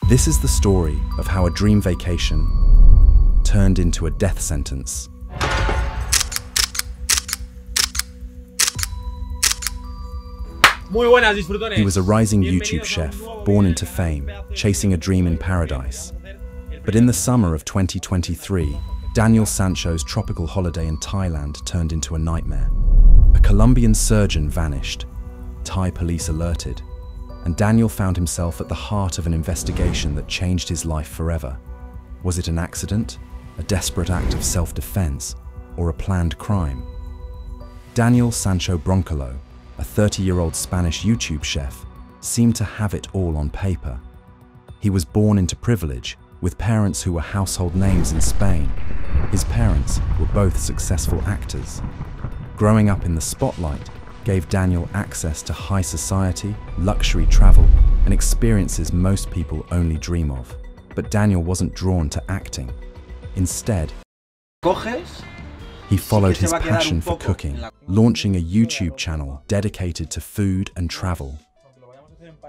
This is the story of how a dream vacation turned into a death sentence. He was a rising YouTube chef, born into fame, chasing a dream in paradise. But in the summer of 2023, Daniel Sancho's tropical holiday in Thailand turned into a nightmare. A Colombian surgeon vanished, Thai police alerted, and Daniel found himself at the heart of an investigation that changed his life forever. Was it an accident, a desperate act of self-defense, or a planned crime? Daniel Sancho Broncolo, a 30-year-old Spanish YouTube chef, seemed to have it all on paper. He was born into privilege, with parents who were household names in Spain. His parents were both successful actors. Growing up in the spotlight gave Daniel access to high society, luxury travel, and experiences most people only dream of. But Daniel wasn't drawn to acting. Instead, he followed his passion for cooking, launching a YouTube channel dedicated to food and travel.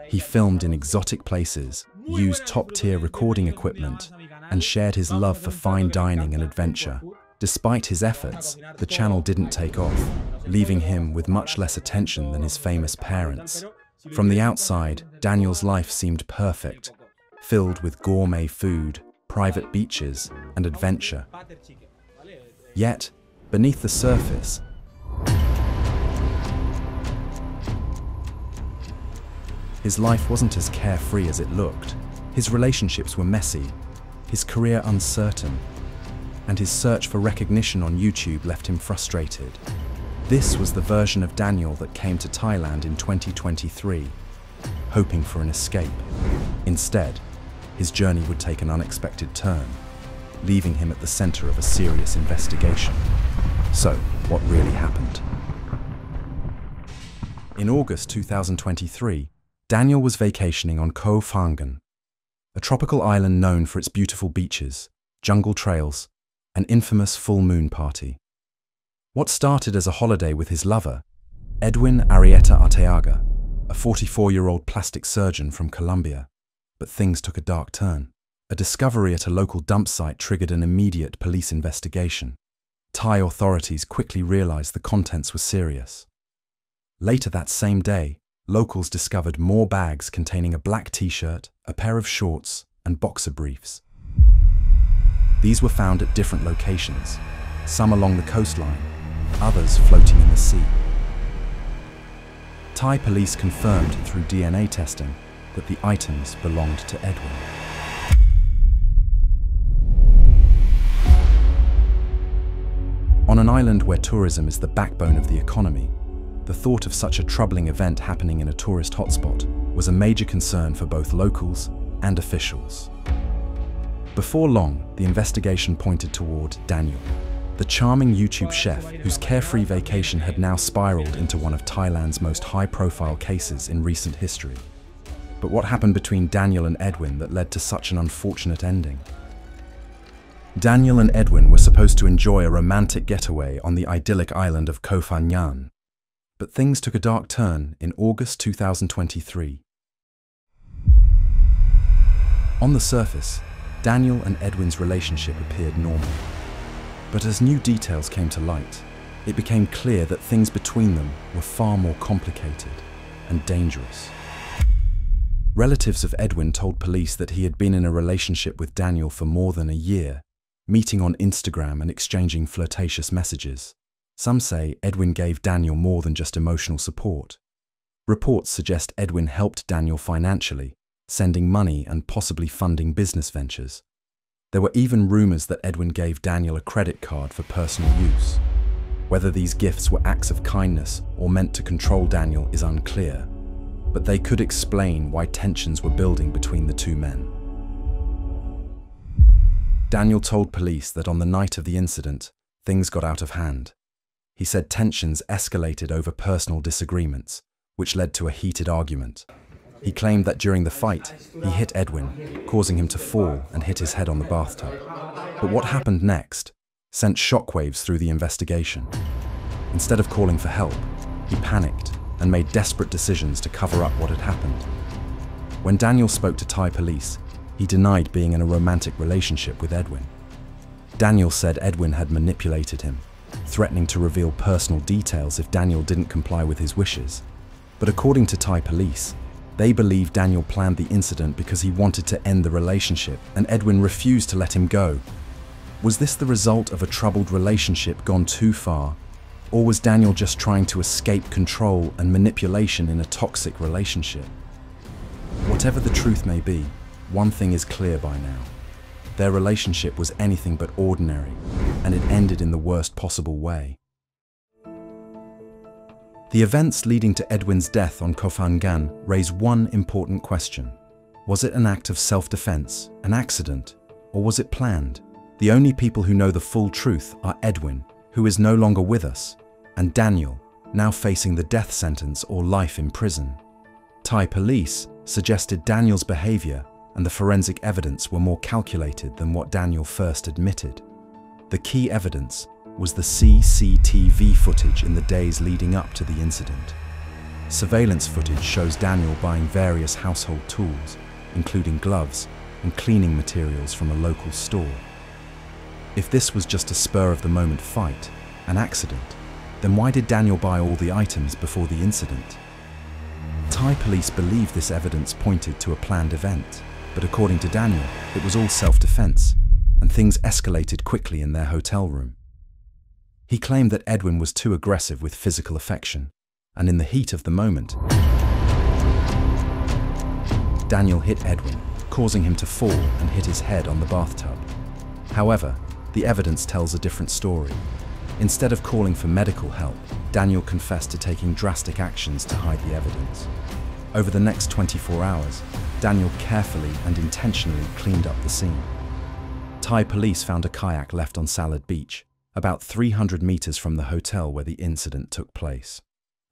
He filmed in exotic places, used top-tier recording equipment, and shared his love for fine dining and adventure. Despite his efforts, the channel didn't take off, leaving him with much less attention than his famous parents. From the outside, Daniel's life seemed perfect, filled with gourmet food, private beaches, and adventure. Yet, beneath the surface, his life wasn't as carefree as it looked. His relationships were messy, his career uncertain, and his search for recognition on YouTube left him frustrated. This was the version of Daniel that came to Thailand in 2023, hoping for an escape. Instead, his journey would take an unexpected turn, leaving him at the center of a serious investigation. So, what really happened? In August 2023, Daniel was vacationing on Koh Phangan, a tropical island known for its beautiful beaches, jungle trails, and infamous full moon party. What started as a holiday with his lover, Edwin Arrieta Arteaga, a 44-year-old plastic surgeon from Colombia, but things took a dark turn. A discovery at a local dump site triggered an immediate police investigation. Thai authorities quickly realized the contents were serious. Later that same day, locals discovered more bags containing a black t-shirt, a pair of shorts, and boxer briefs. These were found at different locations, some along the coastline, others floating in the sea. Thai police confirmed through DNA testing that the items belonged to Edwin. On an island where tourism is the backbone of the economy, the thought of such a troubling event happening in a tourist hotspot was a major concern for both locals and officials. Before long, the investigation pointed toward Daniel, the charming YouTube chef whose carefree vacation had now spiraled into one of Thailand's most high-profile cases in recent history. But what happened between Daniel and Edwin that led to such an unfortunate ending? Daniel and Edwin were supposed to enjoy a romantic getaway on the idyllic island of Koh Phangan. But things took a dark turn in August 2023. On the surface, Daniel and Edwin's relationship appeared normal. But as new details came to light, it became clear that things between them were far more complicated and dangerous. Relatives of Edwin told police that he had been in a relationship with Daniel for more than a year, meeting on Instagram and exchanging flirtatious messages. Some say Edwin gave Daniel more than just emotional support. Reports suggest Edwin helped Daniel financially, sending money and possibly funding business ventures. There were even rumors that Edwin gave Daniel a credit card for personal use. Whether these gifts were acts of kindness or meant to control Daniel is unclear, but they could explain why tensions were building between the two men. Daniel told police that on the night of the incident, things got out of hand. He said tensions escalated over personal disagreements, which led to a heated argument. He claimed that during the fight, he hit Edwin, causing him to fall and hit his head on the bathtub. But what happened next sent shockwaves through the investigation. Instead of calling for help, he panicked and made desperate decisions to cover up what had happened. When Daniel spoke to Thai police, He denied being in a romantic relationship with Edwin. Daniel said Edwin had manipulated him, threatening to reveal personal details if Daniel didn't comply with his wishes. But according to Thai police, they believe Daniel planned the incident because he wanted to end the relationship and Edwin refused to let him go. Was this the result of a troubled relationship gone too far? Or was Daniel just trying to escape control and manipulation in a toxic relationship? Whatever the truth may be, one thing is clear by now. Their relationship was anything but ordinary, and it ended in the worst possible way. The events leading to Edwin's death on Koh Phangan raise one important question. Was it an act of self-defense, an accident, or was it planned? The only people who know the full truth are Edwin, who is no longer with us, and Daniel, now facing the death sentence or life in prison. Thai police suggested Daniel's behavior and the forensic evidence were more calculated than what Daniel first admitted. The key evidence was the CCTV footage in the days leading up to the incident. Surveillance footage shows Daniel buying various household tools, including gloves and cleaning materials from a local store. If this was just a spur-of-the-moment fight, an accident, then why did Daniel buy all the items before the incident? Thai police believe this evidence pointed to a planned event, but according to Daniel, it was all self-defense, and things escalated quickly in their hotel room. He claimed that Edwin was too aggressive with physical affection, and in the heat of the moment, Daniel hit Edwin, causing him to fall and hit his head on the bathtub. However, the evidence tells a different story. Instead of calling for medical help, Daniel confessed to taking drastic actions to hide the evidence. Over the next 24 hours, Daniel carefully and intentionally cleaned up the scene. Thai police found a kayak left on Salad Beach, about 300 meters from the hotel where the incident took place.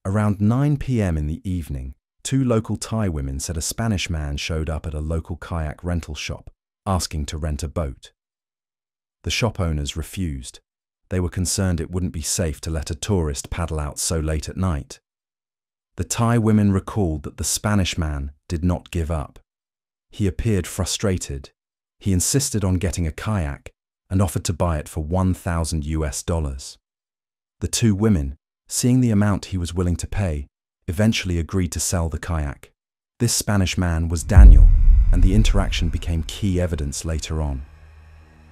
Around 9 p.m. in the evening, two local Thai women said a Spanish man showed up at a local kayak rental shop, asking to rent a boat. The shop owners refused. They were concerned it wouldn't be safe to let a tourist paddle out so late at night. The Thai women recalled that the Spanish man did not give up. He appeared frustrated. He insisted on getting a kayak and offered to buy it for $1,000. The two women, seeing the amount he was willing to pay, eventually agreed to sell the kayak. This Spanish man was Daniel, and the interaction became key evidence later on.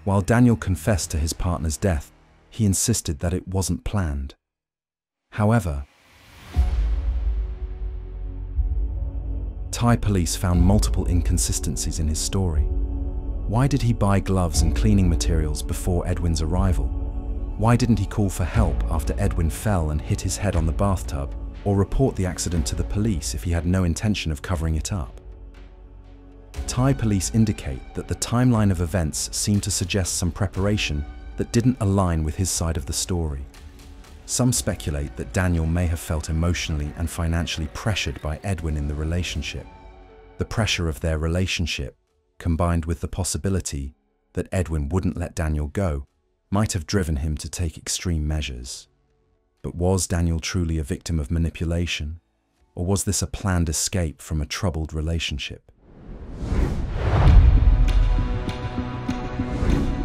While Daniel confessed to his partner's death, he insisted that it wasn't planned. However, Thai police found multiple inconsistencies in his story. Why did he buy gloves and cleaning materials before Edwin's arrival? Why didn't he call for help after Edwin fell and hit his head on the bathtub, or report the accident to the police if he had no intention of covering it up? Thai police indicate that the timeline of events seemed to suggest some preparation that didn't align with his side of the story. Some speculate that Daniel may have felt emotionally and financially pressured by Edwin in the relationship. The pressure of their relationship, combined with the possibility that Edwin wouldn't let Daniel go, might have driven him to take extreme measures. But was Daniel truly a victim of manipulation, or was this a planned escape from a troubled relationship?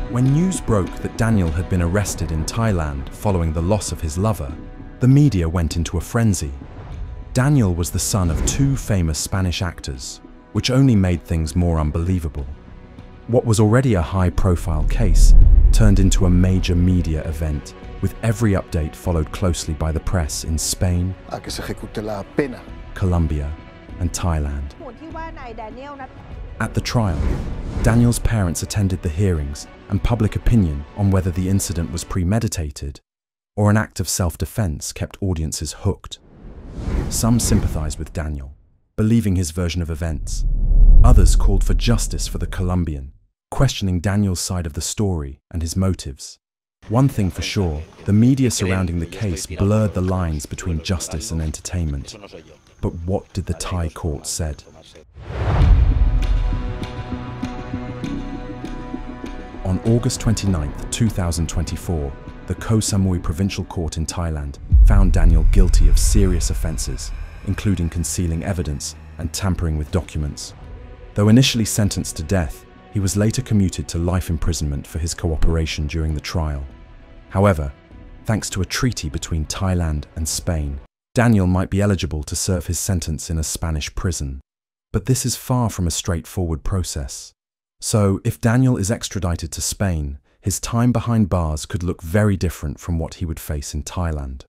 When news broke that Daniel had been arrested in Thailand following the loss of his lover, the media went into a frenzy. Daniel was the son of two famous Spanish actors, which only made things more unbelievable. What was already a high-profile case turned into a major media event, with every update followed closely by the press in Spain, Colombia, and Thailand. At the trial, Daniel's parents attended the hearings, and public opinion on whether the incident was premeditated or an act of self-defense kept audiences hooked. Some sympathized with Daniel, believing his version of events. Others called for justice for the Colombian, questioning Daniel's side of the story and his motives. One thing for sure, the media surrounding the case blurred the lines between justice and entertainment. But what did the Thai court said? On August 29, 2024, the Koh Samui Provincial Court in Thailand found Daniel guilty of serious offences, including concealing evidence and tampering with documents. Though initially sentenced to death, he was later commuted to life imprisonment for his cooperation during the trial. However, thanks to a treaty between Thailand and Spain, Daniel might be eligible to serve his sentence in a Spanish prison. But this is far from a straightforward process. So, if Daniel is extradited to Spain, his time behind bars could look very different from what he would face in Thailand.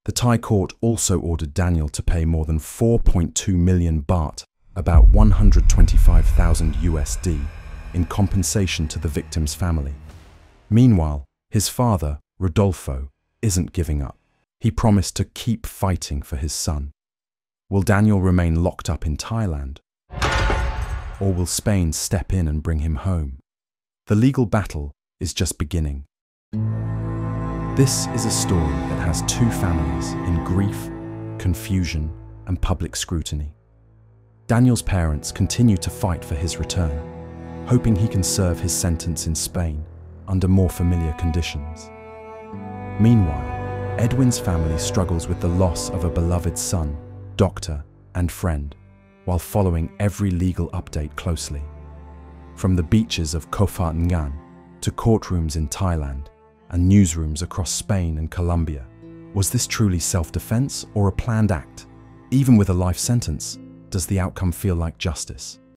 The Thai court also ordered Daniel to pay more than 4.2 million baht, about 125,000 USD, in compensation to the victim's family. Meanwhile, his father, Rodolfo, isn't giving up. He promised to keep fighting for his son. Will Daniel remain locked up in Thailand? Or will Spain step in and bring him home? The legal battle is just beginning. This is a story that has two families in grief, confusion, and public scrutiny. Daniel's parents continue to fight for his return, hoping he can serve his sentence in Spain under more familiar conditions. Meanwhile, Edwin's family struggles with the loss of a beloved son, doctor, and friend, while following every legal update closely. From the beaches of Koh Phangan to courtrooms in Thailand and newsrooms across Spain and Colombia, was this truly self-defense or a planned act? Even with a life sentence, does the outcome feel like justice?